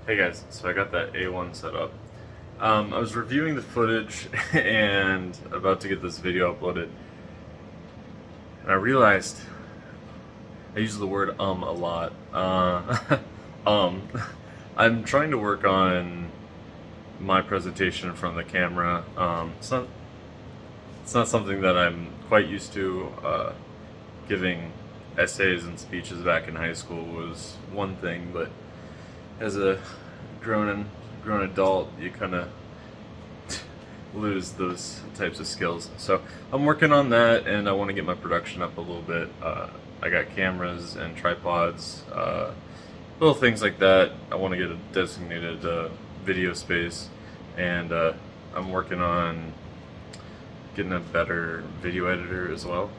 Hey guys, so I got that A1 set up. I was reviewing the footage and about to get this video uploaded, and I realized I use the word a lot. Um, I'm trying to work on my presentation from the camera. It's not something that I'm quite used to. Giving essays and speeches back in high school was one thing, but as a grown adult, you kind of lose those types of skills. So I'm working on that, and I want to get my production up a little bit. I got cameras and tripods, little things like that. I want to get a designated video space, and I'm working on getting a better video editor as well.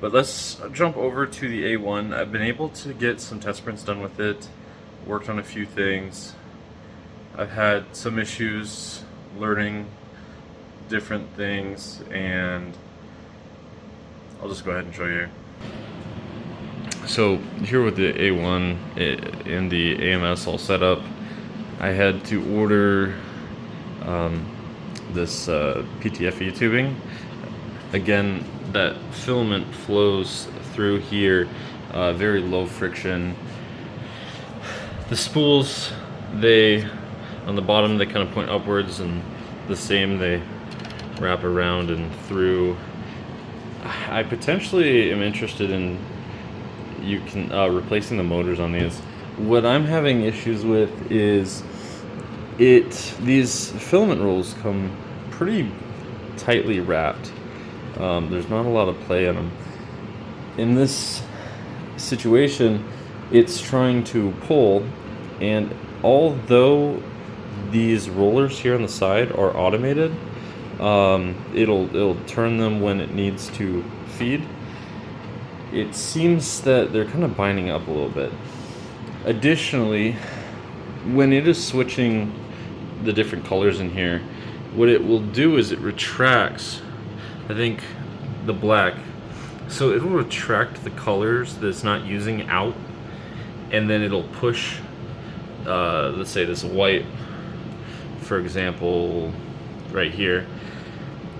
But let's jump over to the A1. I've been able to get some test prints done with it, worked on a few things. I've had some issues learning different things, and I'll just go ahead and show you. So here with the A1 and the AMS all set up, I had to order this PTFE tubing. Again, that filament flows through here, very low friction. The spools, on the bottom, they kind of point upwards, and the same, they wrap around and through. I potentially am interested in replacing the motors on these. What I'm having issues with is these filament rolls come pretty tightly wrapped. There's not a lot of play on them. In this situation, it's trying to pull, and although these rollers here on the side are automated, it'll turn them when it needs to feed. It seems that they're kind of binding up a little bit. Additionally, when it is switching the different colors in here, what it will do is it retracts, I think, the black. So it will retract the colors that it's not using out, and then it'll push, let's say this white, for example, right here.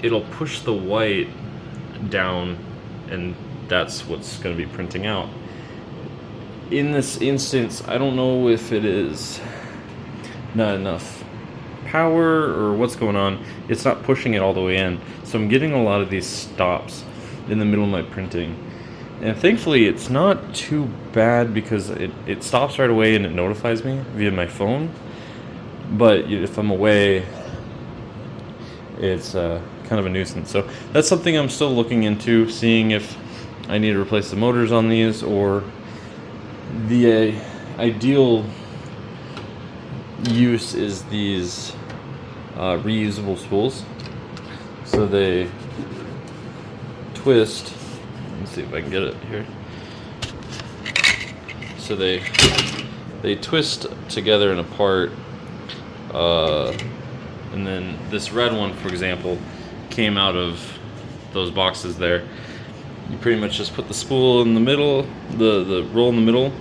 It'll push the white down, and that's what's going to be printing out. In this instance, I don't know if it is not enough power or what's going on. It's not pushing it all the way in, so I'm getting a lot of these stops in the middle of my printing, and thankfully it's not too bad because it stops right away and it notifies me via my phone. But if I'm away, it's kind of a nuisance. So that's something I'm still looking into, seeing if I need to replace the motors on these, or the ideal use is these reusable spools. So they twist. Let's see if I can get it here. So they twist together and apart, and then this red one, for example, came out of those boxes there. You pretty much just put the spool in the middle, the roll in the middle,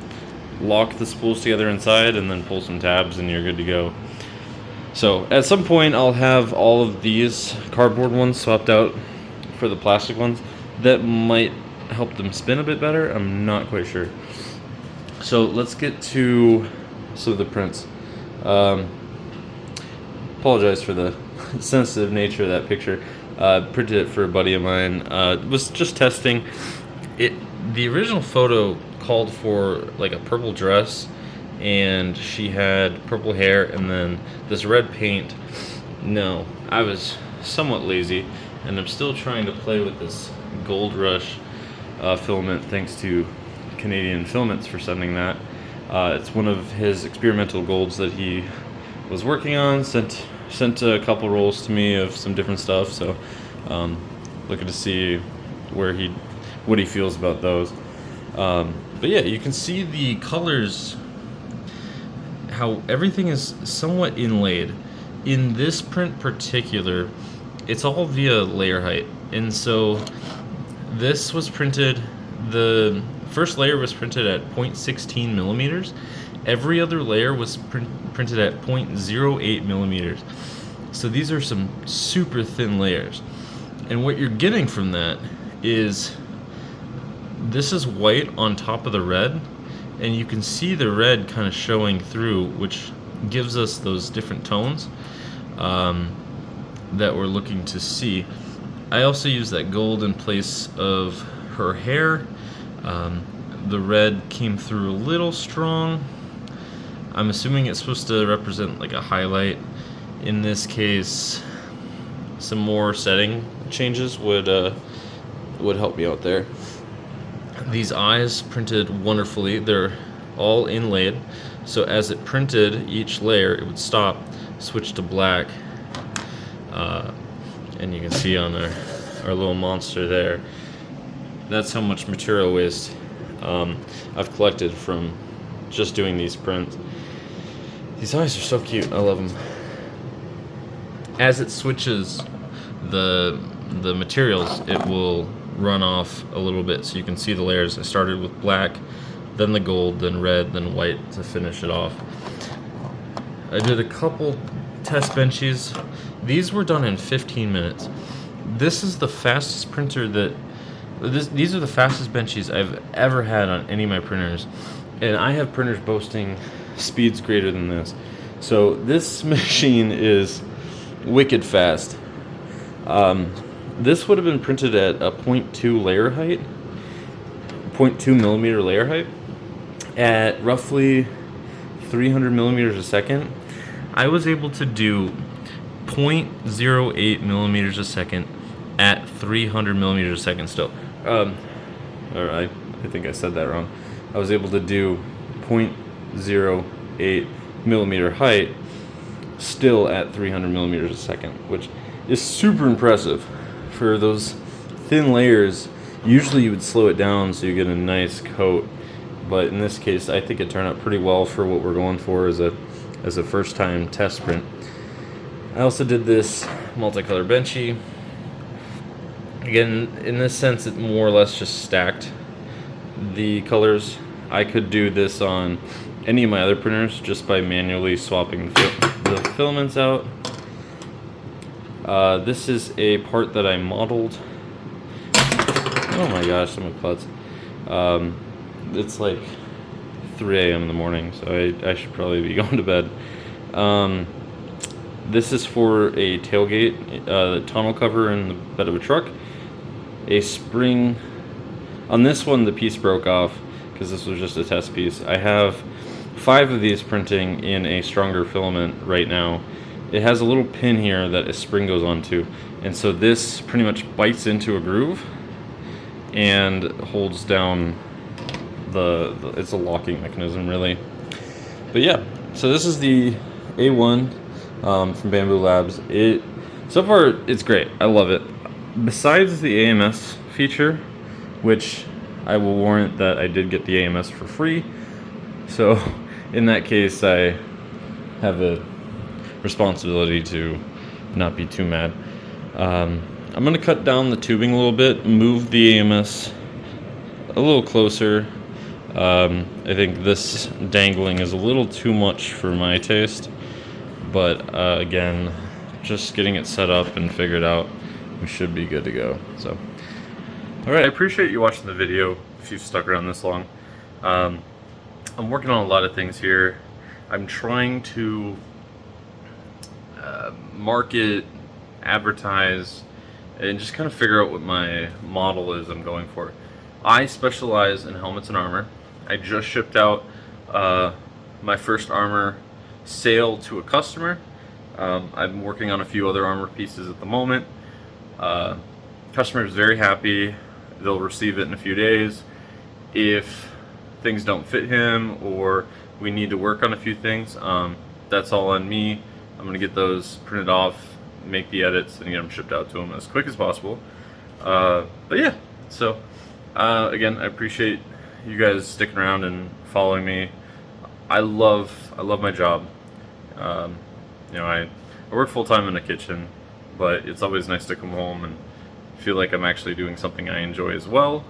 lock the spools together inside, and then pull some tabs, and you're good to go. So at some point I'll have all of these cardboard ones swapped out for the plastic ones. That might help them spin a bit better. I'm not quite sure. So let's get to some of the prints. Apologize for the sensitive nature of that picture. Printed it for a buddy of mine. Was just testing it. The original photo called for like a purple dress, and she had purple hair and then this red paint. No, I was somewhat lazy, and I'm still trying to play with this Gold Rush filament, thanks to Canadian Filaments for sending that. It's one of his experimental golds that he was working on. Sent a couple rolls to me of some different stuff, so looking to see what he feels about those. But yeah, you can see the colors, how everything is somewhat inlaid. In this print particular, it's all via layer height, and so this was printed, the first layer was printed at 0.16 millimeters, every other layer was printed at 0.08 millimeters. So these are some super thin layers. And what you're getting from that is this is white on top of the red, and you can see the red kind of showing through, which gives us those different tones that we're looking to see. I also use that gold in place of her hair. The red came through a little strong. I'm assuming it's supposed to represent like a highlight. In this case, some more setting changes would help me out there. These eyes printed wonderfully. They're all inlaid, so as it printed each layer, it would stop, switch to black, and you can see on our little monster there, that's how much material waste I've collected from just doing these prints. These eyes are so cute. I love them. As it switches the materials, it will run off a little bit, so you can see the layers. I started with black, then the gold, then red, then white to finish it off. I did a couple test benches. These were done in 15 minutes. This is the fastest printer these are the fastest benches I've ever had on any of my printers, and I have printers boasting speeds greater than this. So this machine is wicked fast. This would have been printed at a 0.2 layer height, 0.2 millimeter layer height, at roughly 300 millimeters a second. I was able to do 0.08 millimeters a second at 300 millimeters a second still. Or I think I said that wrong. I was able to do 0.08 millimeter height still at 300 millimeters a second, which is super impressive. For those thin layers, usually you would slow it down so you get a nice coat, but in this case I think it turned out pretty well for what we're going for as a first time test print. I also did this multicolor benchy. Again, in this sense, it more or less just stacked the colors. I could do this on any of my other printers just by manually swapping the filaments out. This is a part that I modeled. Oh my gosh, I'm a klutz. It's like 3 a.m. in the morning, so I should probably be going to bed. This is for a tailgate, tonneau cover in the bed of a truck. A spring. On this one, the piece broke off because this was just a test piece. I have 5 of these printing in a stronger filament right now. It has a little pin here that a spring goes onto, and so this pretty much bites into a groove and holds down it's a locking mechanism, really. But yeah, so this is the A1 from Bamboo Labs. So far it's great. I love it. Besides the AMS feature, which I will warrant that I did get the AMS for free, so in that case I have a responsibility to not be too mad. I'm going to cut down the tubing a little bit, move the AMS a little closer. I think this dangling is a little too much for my taste, but again, just getting it set up and figured out, we should be good to go. So, alright, I appreciate you watching the video if you've stuck around this long. I'm working on a lot of things here. I'm trying to market, advertise, and just kind of figure out what my model is I'm going for. I specialize in helmets and armor. I just shipped out my first armor sale to a customer. I'm working on a few other armor pieces at the moment. Customer is very happy. They'll receive it in a few days. If things don't fit him or we need to work on a few things, that's all on me. I'm gonna get those printed off, make the edits, and get them shipped out to him as quick as possible. But yeah, so again, I appreciate you guys sticking around and following me. I love my job. You know, I work full-time in the kitchen, but it's always nice to come home and feel like I'm actually doing something I enjoy as well.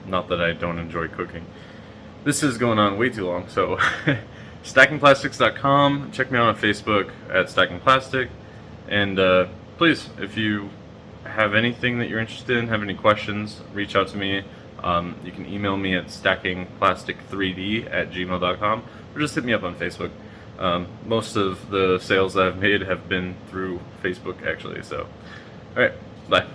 Not that I don't enjoy cooking. this is going on way too long. So stackingplastics.com. Check me out on Facebook at Stackingplastic. And please, if you have anything that you're interested in, have any questions, reach out to me. You can email me at stackingplastic3d@gmail.com, or just hit me up on Facebook. Most of the sales that I've made have been through Facebook, actually. So, all right, bye.